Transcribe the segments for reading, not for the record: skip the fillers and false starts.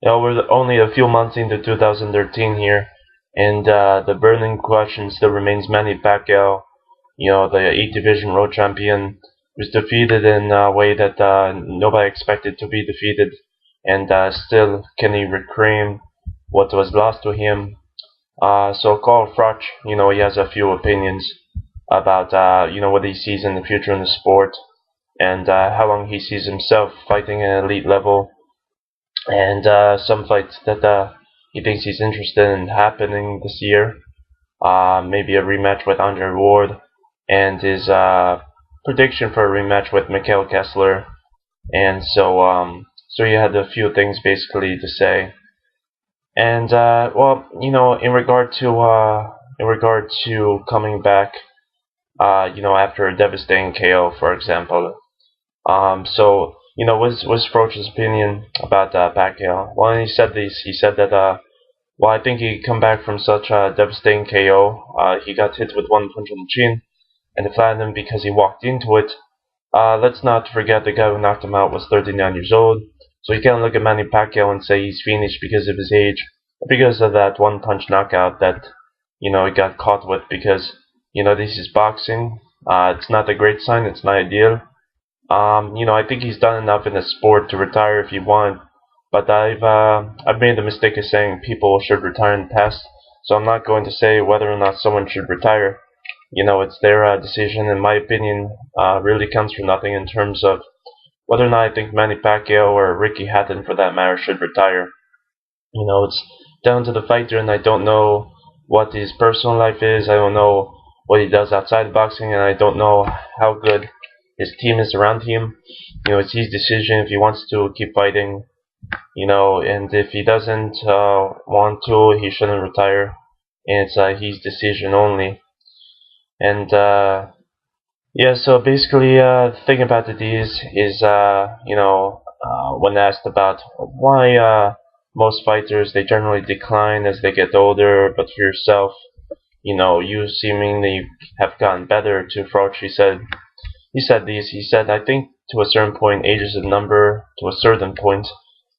We're only a few months into 2013 here, and the burning question still remains Manny Pacquiao, the 8 Division World Champion, was defeated in a way that nobody expected to be defeated, and still can he reclaim what was lost to him? So Carl Froch, he has a few opinions about what he sees in the future in the sport, and how long he sees himself fighting at elite level, and some fights that he thinks he's interested in happening this year. Maybe a rematch with Andre Ward, and his prediction for a rematch with Mikhail Kessler. And so he had a few things basically to say. And well, in regard to coming back, after a devastating KO, for example. Was Froch's opinion about Pacquiao? Well, he said this. He said that well, I think he come back from such a devastating KO. He got hit with one punch on the chin, and it flattened him because he walked into it. Let's not forget the guy who knocked him out was 39 years old. So you can't look at Manny Pacquiao and say he's finished because of his age, or because of that one punch knockout that he got caught with. Because this is boxing. It's not a great sign. It's not ideal. I think he's done enough in the sport to retire if he want. But I've made the mistake of saying people should retire in the past, so I'm not going to say whether or not someone should retire. It's their decision, and my opinion really comes from nothing in terms of whether or not I think Manny Pacquiao or Ricky Hatton, for that matter, should retire. It's down to the fighter, and I don't know what his personal life is. I don't know what he does outside boxing, and I don't know how good his team is around him. It's his decision if he wants to keep fighting, and if he doesn't want to, he shouldn't retire. And it's his decision only. And yeah, so basically, the thing about it is when asked about why most fighters they generally decline as they get older, but for yourself, you seemingly have gotten better. To Froch, he said this. He said, I think to a certain point, age is a number. To a certain point,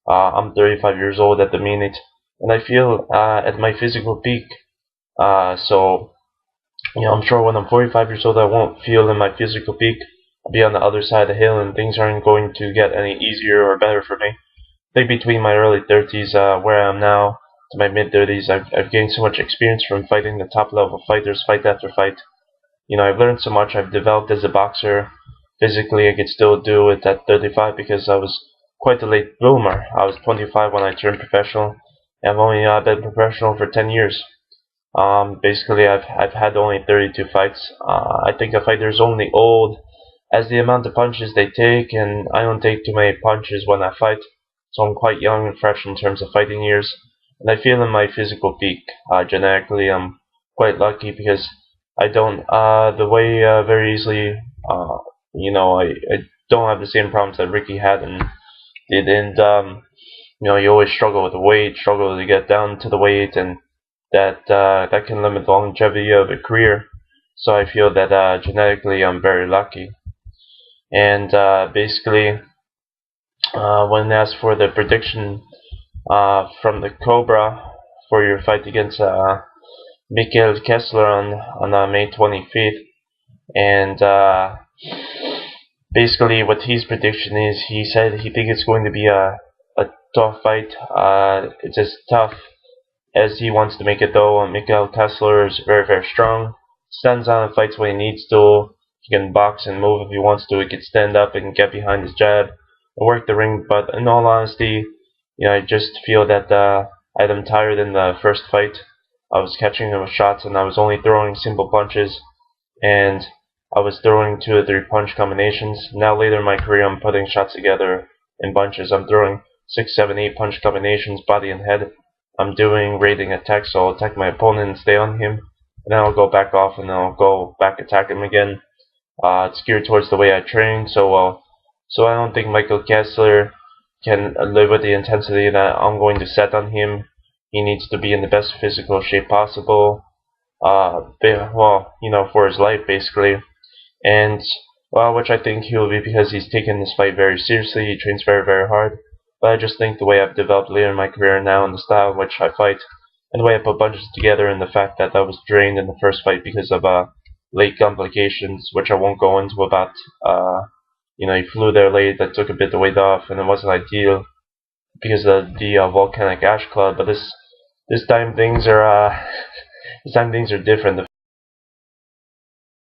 I'm 35 years old at the minute, and I feel at my physical peak. So I'm sure when I'm 45 years old, I won't feel in my physical peak. I'll be on the other side of the hill, and things aren't going to get any easier or better for me. I think between my early 30s, where I am now, to my mid 30s, I've gained so much experience from fighting the top level fighters, fight after fight. I've learned so much. I've developed as a boxer. Physically, I could still do it at 35 because I was quite a late bloomer. I was 25 when I turned professional, and I've only been professional for 10 years. Basically, I've had only 32 fights. I think a fighter is only old as the amount of punches they take, and I don't take too many punches when I fight, so I'm quite young and fresh in terms of fighting years. And I feel in my physical peak. Genetically, I'm quite lucky because I don't the way very easily. I don't have the same problems that Ricky had and did, and you always struggle with the weight, struggle to get down to the weight, and that can limit the longevity of a career. So I feel that genetically I'm very lucky. And basically, when asked for the prediction from the Cobra for your fight against Mikhail Kessler on May 25th, and basically what his prediction is, he said he thinks it's going to be a tough fight. It's as tough as he wants to make it, though. Mikhail Kessler is very, very strong. Stands out and fights when he needs to. He can box and move if he wants to. He can stand up and get behind his jab and work the ring. But in all honesty, I just feel that I am tired in the first fight. I was catching him with shots and I was only throwing simple punches. And I was throwing 2 or 3 punch combinations. Now later in my career, I'm putting shots together in bunches. I'm throwing 6, 7, 8 punch combinations, body and head. I'm doing raiding attacks, so I'll attack my opponent and stay on him, and then I'll go back off and then I'll go back attack him again. It's geared towards the way I train, so I don't think Michael Kessler can live with the intensity that I'm going to set on him. He needs to be in the best physical shape possible, for his life basically, and which I think he will be because he's taken this fight very seriously. He trains very, very hard. but I just think the way I've developed later in my career now and the style in which I fight, and the way I put punches together, and the fact that I was drained in the first fight because of late complications, which I won't go into about. He flew there late, that took a bit of weight off, and it wasn't ideal because of the volcanic ash cloud. But this time things are this time things are different.